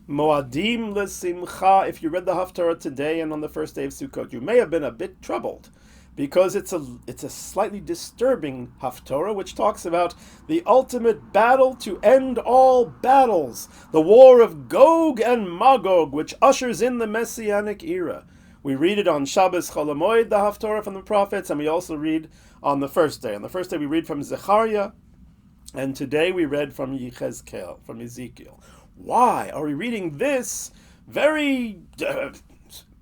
Moadim lesimcha. If you read the Haftarah today and on the first day of Sukkot, you may have been a bit troubled, because it's a slightly disturbing Haftarah, which talks about the ultimate battle to end all battles, the war of Gog and Magog, which ushers in the Messianic era. We read it on Shabbos Chol HaMoed, the Haftarah from the prophets, and we also read on the first day. On the first day we read from Zechariah, and today we read from Yechezkel, from Ezekiel. Why are we reading this very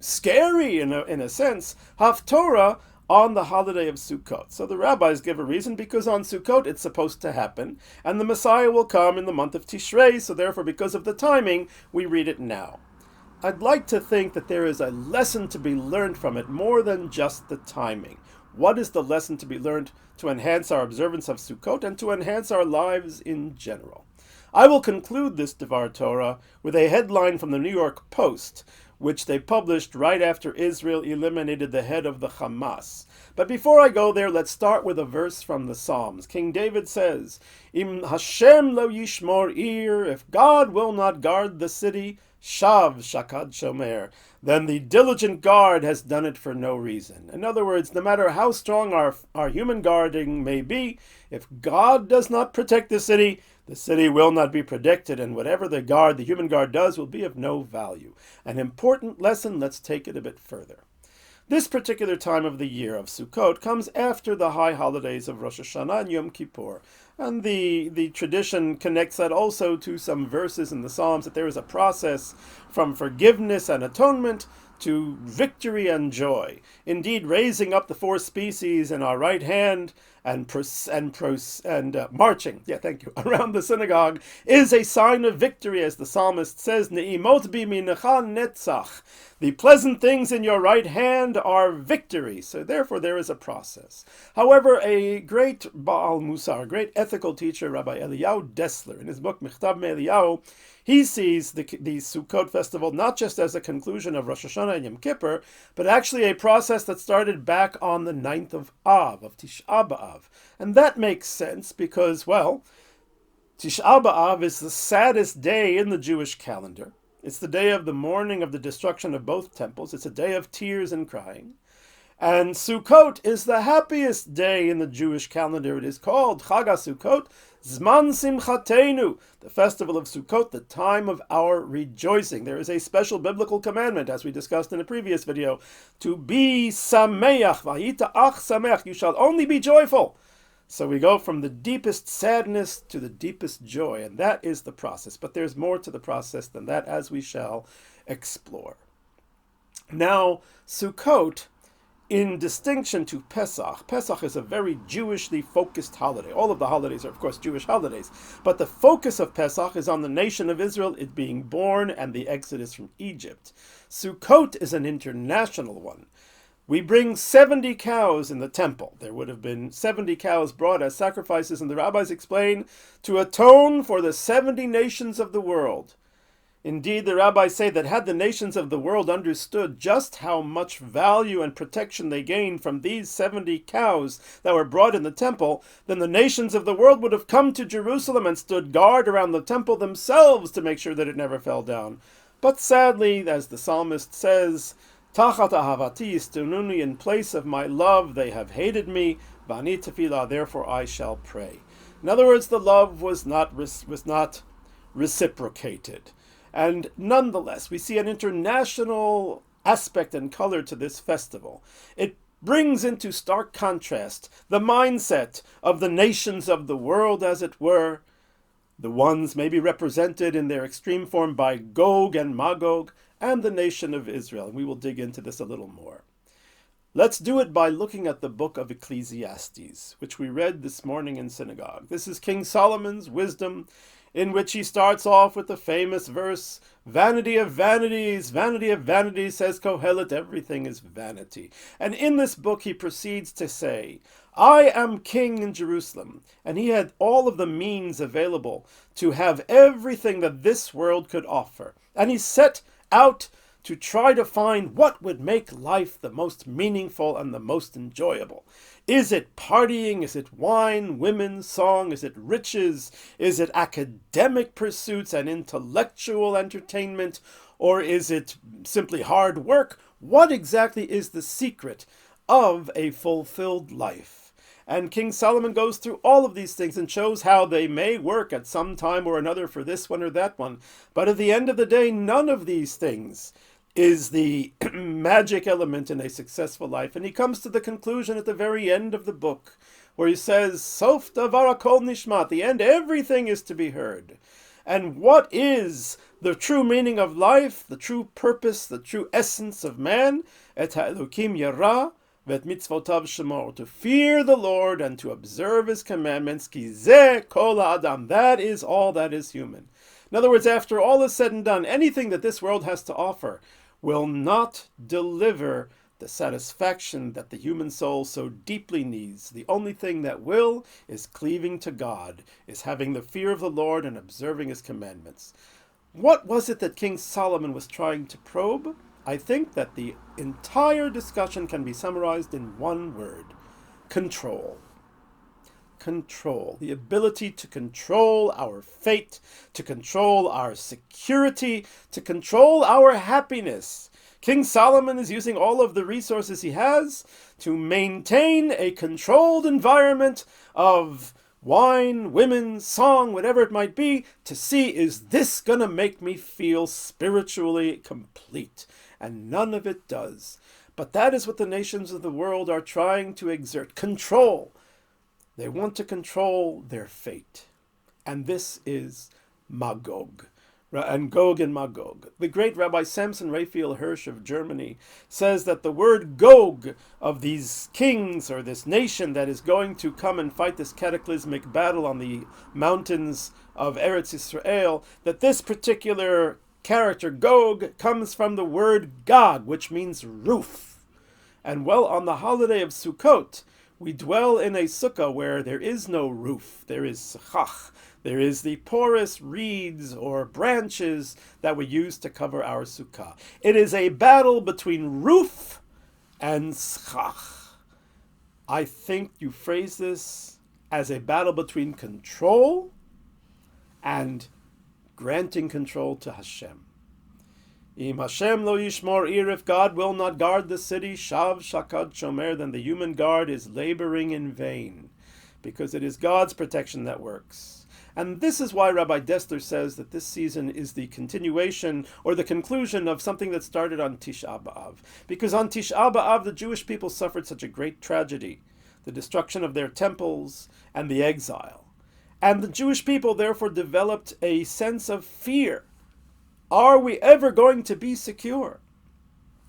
scary, in a sense, Haftarah on the holiday of Sukkot? So the rabbis give a reason, because on Sukkot it's supposed to happen, and the Messiah will come in the month of Tishrei, so therefore, because of the timing, we read it now. I'd like to think that there is a lesson to be learned from it, more than just the timing. What is the lesson to be learned to enhance our observance of Sukkot and to enhance our lives in general? I will conclude this Devar Torah with a headline from the New York Post, which they published right after Israel eliminated the head of the Hamas. But before I go there, let's start with a verse from the Psalms. King David says, Im Hashem lo yishmor ir, if God will not guard the city, Shav Shakad Shomer, then the diligent guard has done it for no reason. In other words, no matter how strong our human guarding may be, if God does not protect the city will not be protected, and whatever the human guard does, will be of no value. An important lesson, let's take it a bit further. This particular time of the year of Sukkot comes after the high holidays of Rosh Hashanah and Yom Kippur. And the tradition connects that also to some verses in the Psalms, that there is a process from forgiveness and atonement to victory and joy. Indeed, raising up the four species in our right hand and marching, around the synagogue is a sign of victory, as the psalmist says, Ne'imot biminecha netzach. The pleasant things in your right hand are victory. So therefore there is a process. However, a great Baal Musar, a great ethical teacher, Rabbi Eliyahu Dessler, in his book Michtav Me'Eliyahu, he sees the Sukkot festival not just as a conclusion of Rosh Hashanah and Yom Kippur, but actually a process that started back on the 9th of Av, of Tish'a B'Av. And that makes sense because, well, Tish'a B'Av is the saddest day in the Jewish calendar. It's the day of the mourning of the destruction of both temples. It's a day of tears and crying. And Sukkot is the happiest day in the Jewish calendar. It is called Chag HaSukkot, Zman Simchatenu, the festival of Sukkot, the time of our rejoicing. There is a special biblical commandment, as we discussed in a previous video, to be sameach, v'hayita ach sameach, you shall only be joyful. So we go from the deepest sadness to the deepest joy, and that is the process. But there's more to the process than that, as we shall explore. Now, Sukkot, in distinction to Pesach, Pesach is a very Jewishly focused holiday. All of the holidays are, of course, Jewish holidays. But the focus of Pesach is on the nation of Israel, it being born, and the exodus from Egypt. Sukkot is an international one. We bring 70 cows in the temple. There would have been 70 cows brought as sacrifices, and the rabbis explain, to atone for the 70 nations of the world. Indeed, the rabbis say that had the nations of the world understood just how much value and protection they gained from these 70 cows that were brought in the temple, then the nations of the world would have come to Jerusalem and stood guard around the temple themselves to make sure that it never fell down. But sadly, as the psalmist says, Tachat ahavati yistununi, in place of my love they have hated me, v'ani tefillah, therefore I shall pray. In other words, the love was not reciprocated. And nonetheless, we see an international aspect and color to this festival. It brings into stark contrast the mindset of the nations of the world, as it were. The ones may be represented in their extreme form by Gog and Magog, and the nation of Israel. And we will dig into this a little more. Let's do it by looking at the book of Ecclesiastes, which we read this morning in synagogue. This is King Solomon's wisdom, in which he starts off with the famous verse, vanity of vanities, says Kohelet, everything is vanity. And in this book he proceeds to say, I am king in Jerusalem, and he had all of the means available to have everything that this world could offer. And he set out to try to find what would make life the most meaningful and the most enjoyable. Is it partying? Is it wine, women, song? Is it riches? Is it academic pursuits and intellectual entertainment? Or is it simply hard work? What exactly is the secret of a fulfilled life? And King Solomon goes through all of these things and shows how they may work at some time or another for this one or that one. But at the end of the day, none of these things is the magic element in a successful life. And he comes to the conclusion at the very end of the book, where he says, Sof davar hakol nishma, at the end everything is to be heard. And what is the true meaning of life, the true purpose, the true essence of man? Et ha'elokim yara, vet mitzvotav shemor, to fear the Lord and to observe his commandments, ki zeh kol ha'adam, that is all that is human. In other words, after all is said and done, anything that this world has to offer will not deliver the satisfaction that the human soul so deeply needs. The only thing that will is cleaving to God, is having the fear of the Lord and observing his commandments. What was it that King Solomon was trying to probe? I think that the entire discussion can be summarized in one word: control. Control. The ability to control our fate, to control our security, to control our happiness. King Solomon is using all of the resources he has to maintain a controlled environment of wine, women, song, whatever it might be, to see, is this going to make me feel spiritually complete? And none of it does. But that is what the nations of the world are trying to exert. Control. They want to control their fate. And this is Magog. And Gog and Magog. The great Rabbi Samson Raphael Hirsch of Germany says that the word Gog of these kings, or this nation that is going to come and fight this cataclysmic battle on the mountains of Eretz Israel, that this particular character, Gog, comes from the word Gog, which means roof. And well, on the holiday of Sukkot, we dwell in a sukkah where there is no roof. There is sechach. There is the porous reeds or branches that we use to cover our sukkah. It is a battle between roof and sechach. I think you phrase this as a battle between control and granting control to Hashem. Im Hashem lo yishmor ir, if God will not guard the city, shav shakad shomer, then the human guard is laboring in vain, because it is God's protection that works. And this is why Rabbi Dessler says that this season is the continuation or the conclusion of something that started on Tisha B'Av. Because on Tisha B'Av, the Jewish people suffered such a great tragedy, the destruction of their temples and the exile. And the Jewish people therefore developed a sense of fear. Are we ever going to be secure?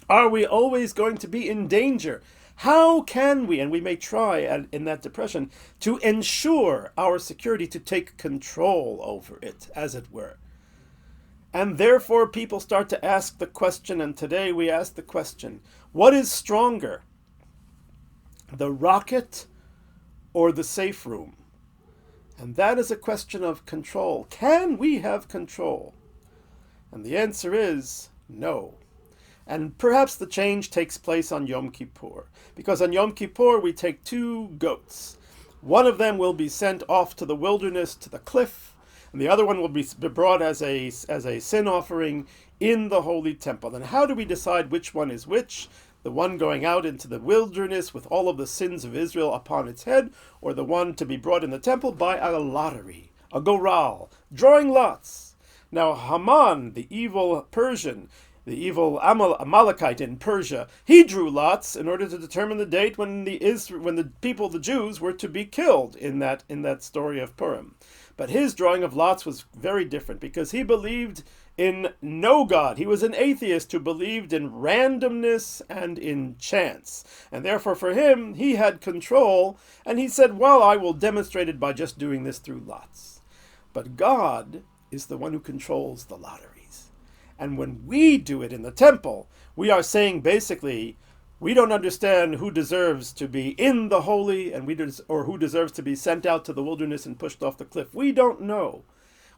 Are we always going to be in danger? How can we, and we may try in that depression, to ensure our security, to take control over it, as it were? And therefore people start to ask the question, and today we ask the question, what is stronger, the rocket or the safe room? And that is a question of control. Can we have control? And the answer is no. And perhaps the change takes place on Yom Kippur, because on Yom Kippur we take 2 goats. One of them will be sent off to the wilderness, to the cliff, and the other one will be brought as a sin offering in the holy temple. And how do we decide which one is which? The one going out into the wilderness with all of the sins of Israel upon its head, or the one to be brought in the temple by a lottery, a goral, drawing lots. Now Haman, the evil Persian, the evil Amalekite in Persia, he drew lots in order to determine the date when the people, the Jews, were to be killed in that story of Purim. But his drawing of lots was very different, because he believed in no God. He was an atheist who believed in randomness and in chance. And therefore for him, he had control, and he said, well, I will demonstrate it by just doing this through lots. But God is the one who controls the lotteries. And when we do it in the temple, we are saying basically, we don't understand who deserves to be in the holy or who deserves to be sent out to the wilderness and pushed off the cliff. We don't know.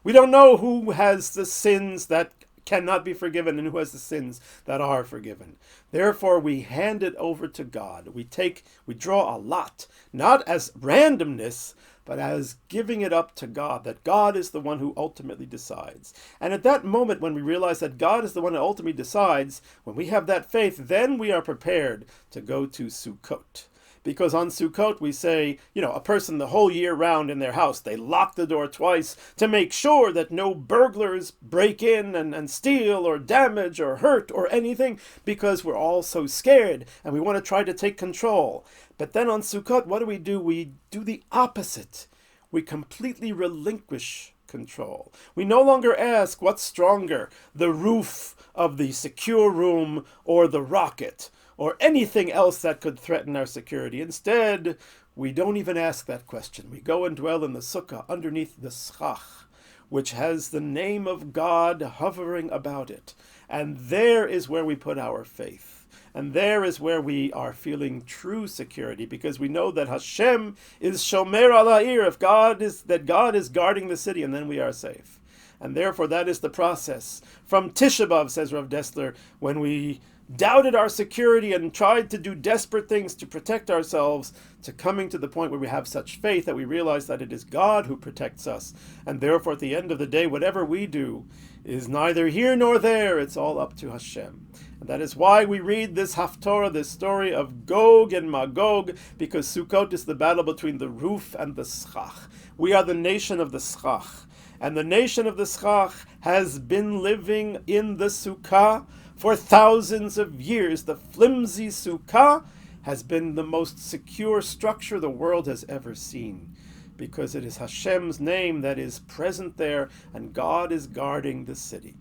We don't know who has the sins that cannot be forgiven and who has the sins that are forgiven. Therefore, we hand it over to God. We draw a lot, not as randomness, but as giving it up to God, that God is the one who ultimately decides. And at that moment, when we realize that God is the one who ultimately decides, when we have that faith, then we are prepared to go to Sukkot. Because on Sukkot we say, a person the whole year round in their house, they lock the door twice to make sure that no burglars break in and steal or damage or hurt or anything, because we're all so scared and we want to try to take control. But then on Sukkot, what do? We do the opposite. We completely relinquish control. We no longer ask what's stronger, the roof of the secure room or the rocket, or anything else that could threaten our security. Instead, we don't even ask that question. We go and dwell in the sukkah underneath the schach, which has the name of God hovering about it. And there is where we put our faith. And there is where we are feeling true security, because we know that Hashem is shomer al ha'ir, that God is guarding the city, and then we are safe. And therefore that is the process. From Tisha B'Av, says Rav Dessler, when we doubted our security and tried to do desperate things to protect ourselves, to coming to the point where we have such faith that we realize that it is God who protects us. And therefore, at the end of the day, whatever we do is neither here nor there. It's all up to Hashem. And that is why we read this Haftorah, this story of Gog and Magog, because Sukkot is the battle between the roof and the schach. We are the nation of the schach. And the nation of the schach has been living in the sukkah for thousands of years. The flimsy sukkah has been the most secure structure the world has ever seen, because it is Hashem's name that is present there, and God is guarding the city.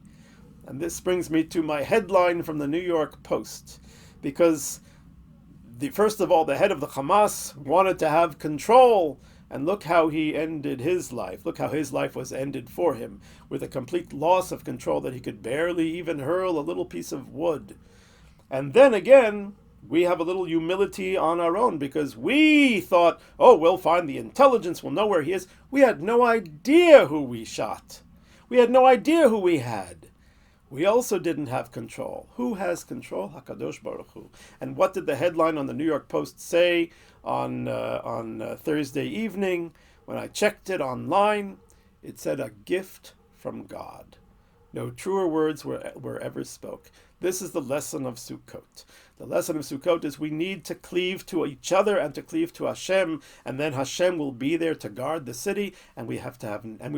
And this brings me to my headline from the New York Post, because first of all, the head of the Hamas wanted to have control, and look how he ended his life. Look how his life was ended for him, with a complete loss of control that he could barely even hurl a little piece of wood. And then again, we have a little humility on our own, because we thought, we'll find the intelligence, we'll know where he is. We had no idea who we shot. We had no idea who we had. We also didn't have control. Who has control? HaKadosh Baruch Hu. And what did the headline on the New York Post say on Thursday evening? When I checked it online, it said, a gift from God. No truer words were ever spoke. This is the lesson of Sukkot. The lesson of Sukkot is we need to cleave to each other and to cleave to Hashem, and then Hashem will be there to guard the city, and we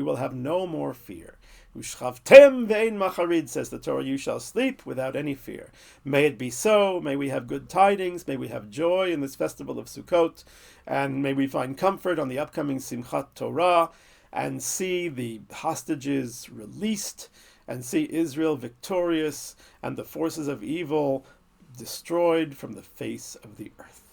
will have no more fear. Ushchavtem ve'ein macharid, says the Torah, you shall sleep without any fear. May it be so. May we have good tidings. May we have joy in this festival of Sukkot, and may we find comfort on the upcoming Simchat Torah, and see the hostages released, and see Israel victorious, and the forces of evil destroyed from the face of the earth.